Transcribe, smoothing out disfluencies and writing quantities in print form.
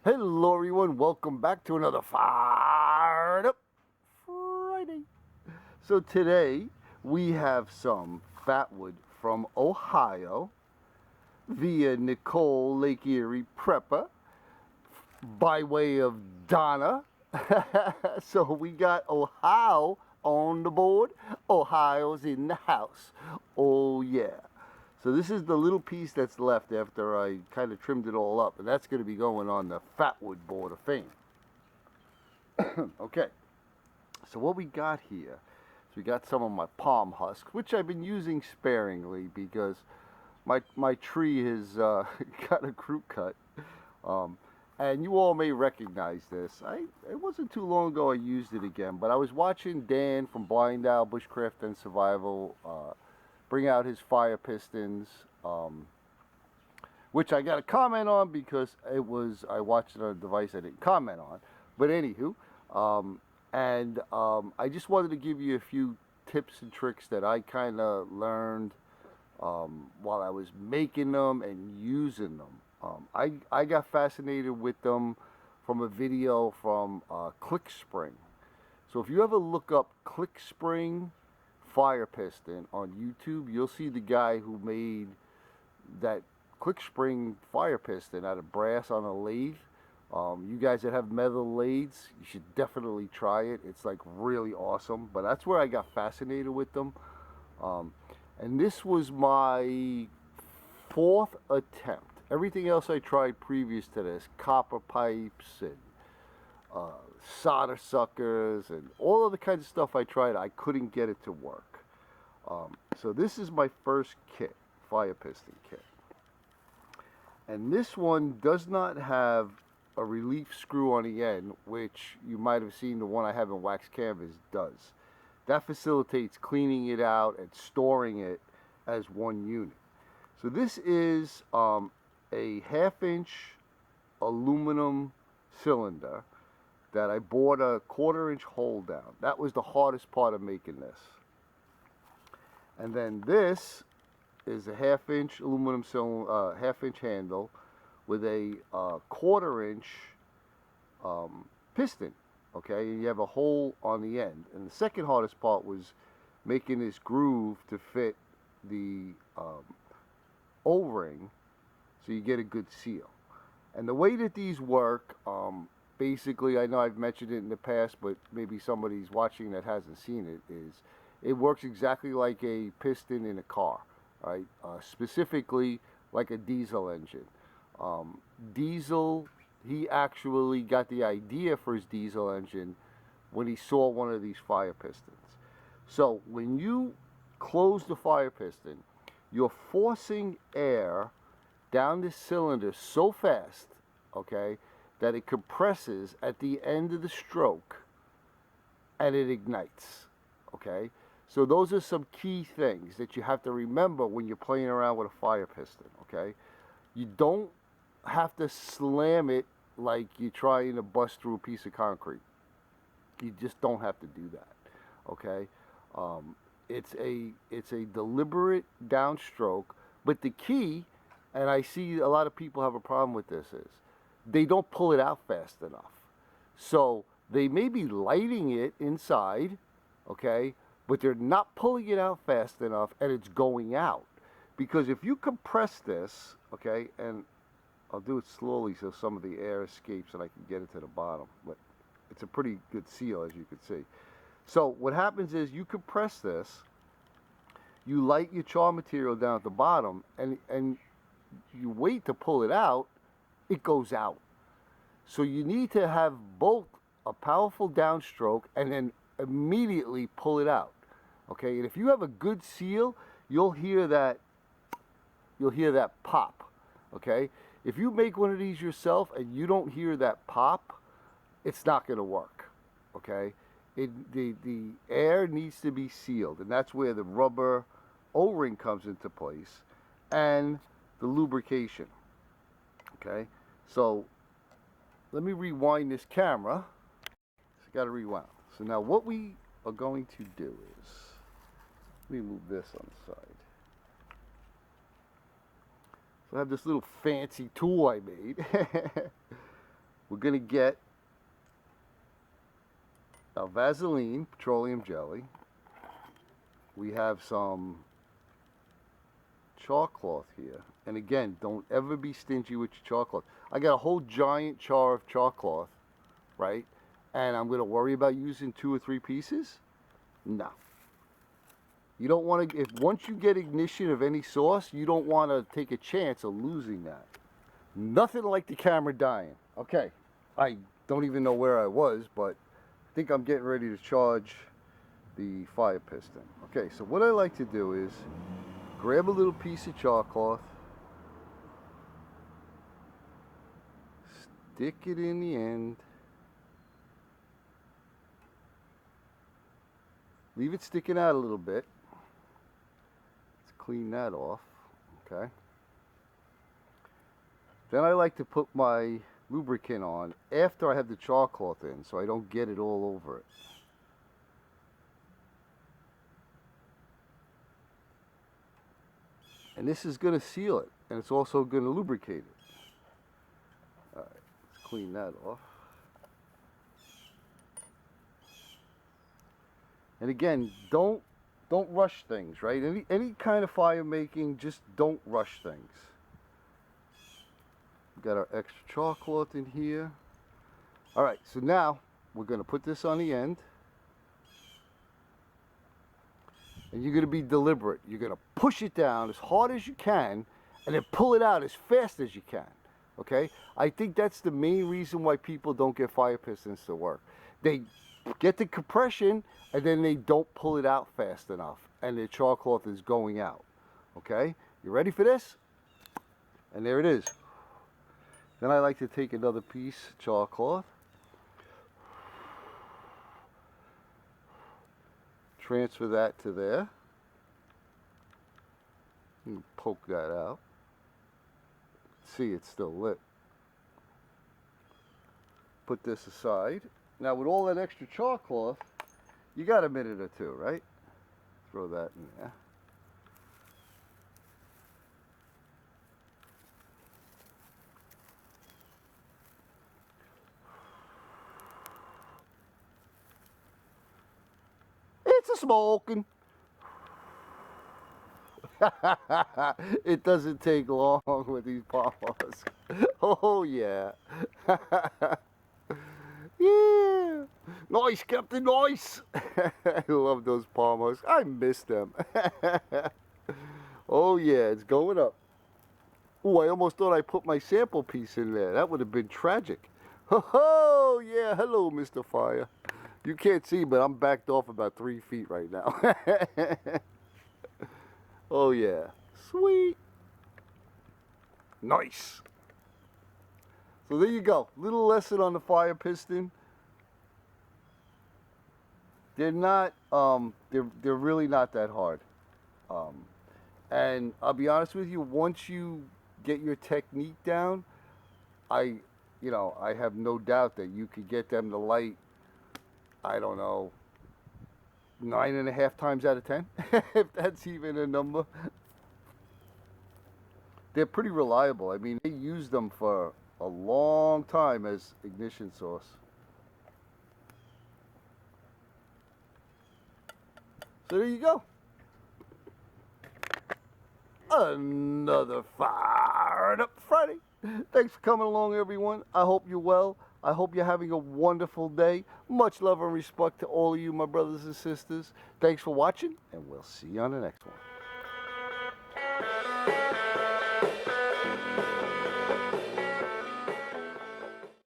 Hello everyone, welcome back to another Fired Up Friday. So today we have some fatwood from Ohio via Nicole Lake Erie Prepper by way of Donna. So we got Ohio on the board. Ohio's in the house. Oh yeah. So this is the little piece that's left after I kind of trimmed it all up, and that's going to be going on the Fatwood Board of Fame. Okay, so what we got here is we got some of my palm husk, which I've been using sparingly because my tree has got a crew cut. And you all may recognize this. It wasn't too long ago I used it again, but I was watching Dan from Blind Owl Bushcraft and Survival bring out his fire pistons, which I got a comment on because I watched it on a device I didn't comment on. But anywho, I just wanted to give you a few tips and tricks that I kind of learned while I was making them and using them. I got fascinated with them from a video from ClickSpring. So if you ever look up ClickSpring fire piston on YouTube, you'll see the guy who made that ClickSpring fire piston out of brass on a lathe. You guys that have metal lathes, you should definitely try it. It's like really awesome. But that's where I got fascinated with them. And this was my 4th attempt. Everything else I tried previous to this, copper pipes and solder suckers and all of the kinds of stuff I tried, I couldn't get it to work. So this is my first kit, fire piston kit. And this one does not have a relief screw on the end, which you might have seen the one I have in wax canvas does. That facilitates cleaning it out and storing it as one unit. So this is a 1/2-inch aluminum cylinder that I bored a 1/4-inch hole down. That was the hardest part of making this. And then this is a 1/2-inch aluminum cylinder, 1/2-inch handle with a 1/4-inch piston. Okay, and you have a hole on the end. And the second hardest part was making this groove to fit the O-ring so you get a good seal. And the way that these work, basically, I know I've mentioned it in the past, but maybe somebody's watching that hasn't seen it, is it works exactly like a piston in a car, right? Specifically like a diesel engine. Diesel, he actually got the idea for his diesel engine when he saw one of these fire pistons. So when you close the fire piston, you're forcing air down this cylinder so fast, okay, that it compresses at the end of the stroke and it ignites, okay? So those are some key things that you have to remember when you're playing around with a fire piston, okay? You don't have to slam it like you're trying to bust through a piece of concrete. You just don't have to do that, okay? It's a deliberate downstroke, but the key, and I see a lot of people have a problem with this, is they don't pull it out fast enough. So they may be lighting it inside, okay, but they're not pulling it out fast enough and it's going out. Because if you compress this, okay, and I'll do it slowly so some of the air escapes and I can get it to the bottom, but it's a pretty good seal, as you can see. So what happens is you compress this, you light your char material down at the bottom, and you wait to pull it out, it goes out. So you need to have both a powerful downstroke and then immediately pull it out. Okay, and if you have a good seal, you'll hear that pop. Okay, if you make one of these yourself and you don't hear that pop, it's not going to work. Okay, the air needs to be sealed, and that's where the rubber O-ring comes into place and the lubrication. Okay, so let me rewind this camera. So got to rewind. So now what we are going to do is, let me move this on the side. I have this little fancy tool I made. We're going to get our Vaseline petroleum jelly. We have some chalk cloth here. And again, don't ever be stingy with your chalk cloth. I got a whole giant jar of chalk cloth, right? And I'm going to worry about using 2 or 3 pieces? No. You don't want to, if once you get ignition of any sauce, you don't want to take a chance of losing that. Nothing like the camera dying. Okay, I don't even know where I was, but I think I'm getting ready to charge the fire piston. Okay, so what I like to do is grab a little piece of chalk cloth, stick it in the end, leave it sticking out a little bit. Let's clean that off, okay? Then I like to put my lubricant on after I have the chalk cloth in so I don't get it all over it. And this is going to seal it, and it's also going to lubricate it. Alright, let's clean that off. And again, don't rush things, right? Any kind of fire making, just don't rush things. We've got our extra chalk cloth in here. Alright, so now we're going to put this on the end. And you're going to be deliberate. You're going to push it down as hard as you can and then pull it out as fast as you can. Okay? I think that's the main reason why people don't get fire pistons to work. They get the compression and then they don't pull it out fast enough and the chalk cloth is going out. Okay? You ready for this? And there it is. Then I like to take another piece of chalk cloth, transfer that to there, and poke that out. See, it's still lit. Put this aside. Now with all that extra chalk cloth, you got a minute or two, right? Throw that in there. It's a smoking. It doesn't take long with these pomos. Oh yeah. Yeah. Nice, Captain, nice. I love those pomos. I miss them. Oh yeah, it's going up. Oh, I almost thought I put my sample piece in there. That would have been tragic. Oh yeah, hello, Mr. Fire. You can't see, but I'm backed off about 3 feet right now. Oh yeah, sweet. Nice. So there you go. Little lesson on the fire piston. They're not, they're really not that hard. And I'll be honest with you, once you get your technique down, I have no doubt that you could get them to light, I don't know, 9.5 times out of 10, if that's even a number. They're pretty reliable. I mean, they use them for a long time as ignition source. So there you go. Another Fired Up Friday. Thanks for coming along, everyone. I hope you're well. I hope you're having a wonderful day. Much love and respect to all of you, my brothers and sisters. Thanks for watching, and we'll see you on the next one.